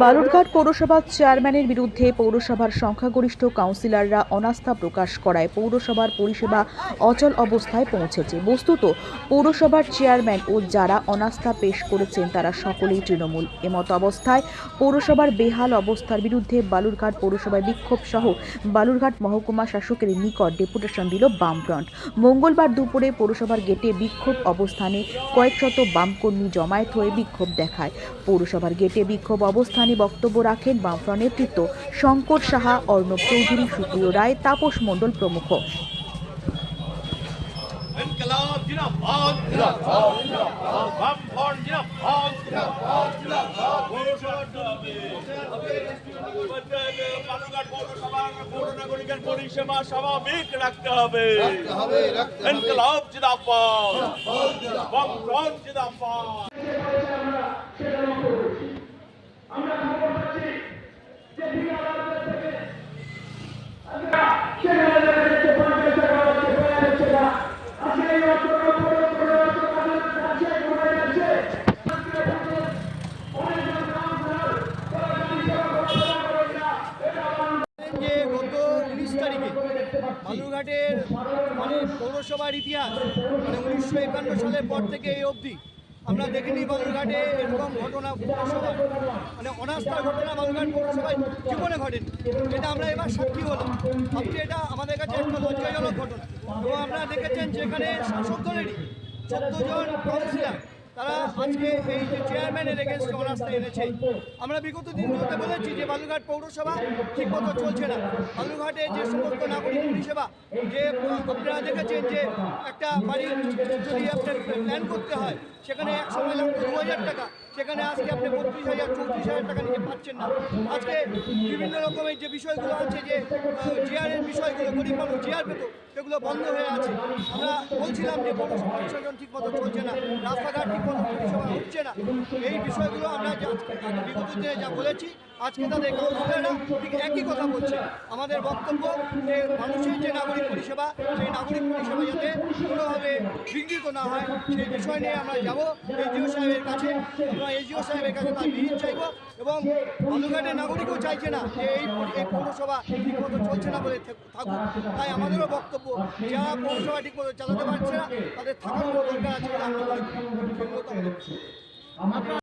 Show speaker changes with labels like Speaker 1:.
Speaker 1: বালুরঘাট পৌরসভার চেয়ারম্যানের বিরুদ্ধে পৌরসভার সংখ্যাগরিষ্ঠ কাউন্সিলররা অনাস্থা প্রকাশ করায় পৌরসভার পরিষেবা অচল অবস্থায় পৌঁছেছে। বস্তুত পৌরসভার চেয়ারম্যান ও যারা অনাস্থা পেশ করেছেন তারা সকলেই তৃণমূল। এমত অবস্থায় পৌরসভার বেহাল অবস্থার বিরুদ্ধে বালুরঘাট পৌরসভায় বিক্ষোভ সহ বালুরঘাট মহকুমা শাসকের নিকট ডেপুটেশন দিল বামফ্রন্ট। মঙ্গলবার দুপুরে পৌরসভার গেটে বিক্ষোভ অবস্থানে কয়েক শত বামকর্মী জমায়েত হয়ে বিক্ষোভ দেখায়। পৌরসভার গেটে বিক্ষোভ অবস্থানে বক্তব্য রাখেন বামফ্রন্ট নেতৃত্ব শঙ্কর সাহা, অর্ণব চৌধুরী, সুপ্রিয় রায়, তাপস মণ্ডল প্রমুখ।
Speaker 2: পরিষেবা স্বাভাবিক রাখতে হবে। ইনকলাব জিন্দাবাদ, বামফ্রন্ট জিন্দাবাদ।
Speaker 3: আমরা খবর পাচ্ছি যে গত 19 তারিখে বালুরঘাটের পৌরসভার ইতিহাস 1951 সালের পর থেকে এই অবধি আমরা দেখিনি বালুরঘাটে এরকম ঘটনা পৌরসভায় অনাস্থার ঘটনা বালুরঘাট পৌরসভায় জীবনে ঘটেনি। এটা আমরা এবার সাক্ষী হলাম। ভাবছি এটা আমাদের কাছে একটা লজ্জাজনক ঘটনা। এবং আপনারা দেখেছেন যেখানে শাসক দলেরই 14 জন কাউন্সিলর তারা আজকে এই যে চেয়ারম্যানের এগেনস্টে অনাস্থা এনেছে। আমরা বিগত দিনগুলোতে বলেছি যে বালুরঘাট পৌরসভা ঠিকমতো চলছে না। বালুরঘাটে যে সমস্ত নাগরিক পরিষেবা যে আপনারা দেখেছেন যে একটা বাড়ি যদি আপনার প্ল্যান করতে হয় সেখানে এক সময় লাগতো 2000 টাকা, সেখানে আজকে আপনি 32,000 34,000 টাকা নিয়ে পাচ্ছেন না। আজকে বিভিন্ন রকমের যে বিষয়গুলো আছে যে জিআরের বিষয়গুলো গরিব মানুষ জিআর পেত সেগুলো বন্ধ হয়ে আছে। আমরা বলছিলাম যে পৌরসভা প্রশাসন ঠিকমতো চলছে না, রাস্তাঘাট ঠিকমতো পরিষেবা হচ্ছে না। এই বিষয়গুলো আমরা বিগত দিনে যা বলেছি আজকে তাদের কাউন্সিলররা ঠিক একই কথা বলছে। আমাদের বক্তব্য যে মানুষের যে নাগরিক পরিষেবা সেই নাগরিক পরিষেবা যাতে কোনোভাবে বিঘ্নিত না হয় সেই বিষয় নিয়ে আমরা যাব এসডিও সাহেবের কাছে। আমরা এসডিও সাহেবের কাছে তার বিহিত চাইব এবং বালুরঘাটের নাগরিকও চাইছে না যে এই পৌরসভা ঠিকমতো চলছে না বলে থাকুক। তাই আমাদেরও বক্তব্য যারা পৌরসভা ঠিকমতো চালাতে পারছে না তাদের থাকার কোনো দরকার আছে বলে আমরা মনে করি।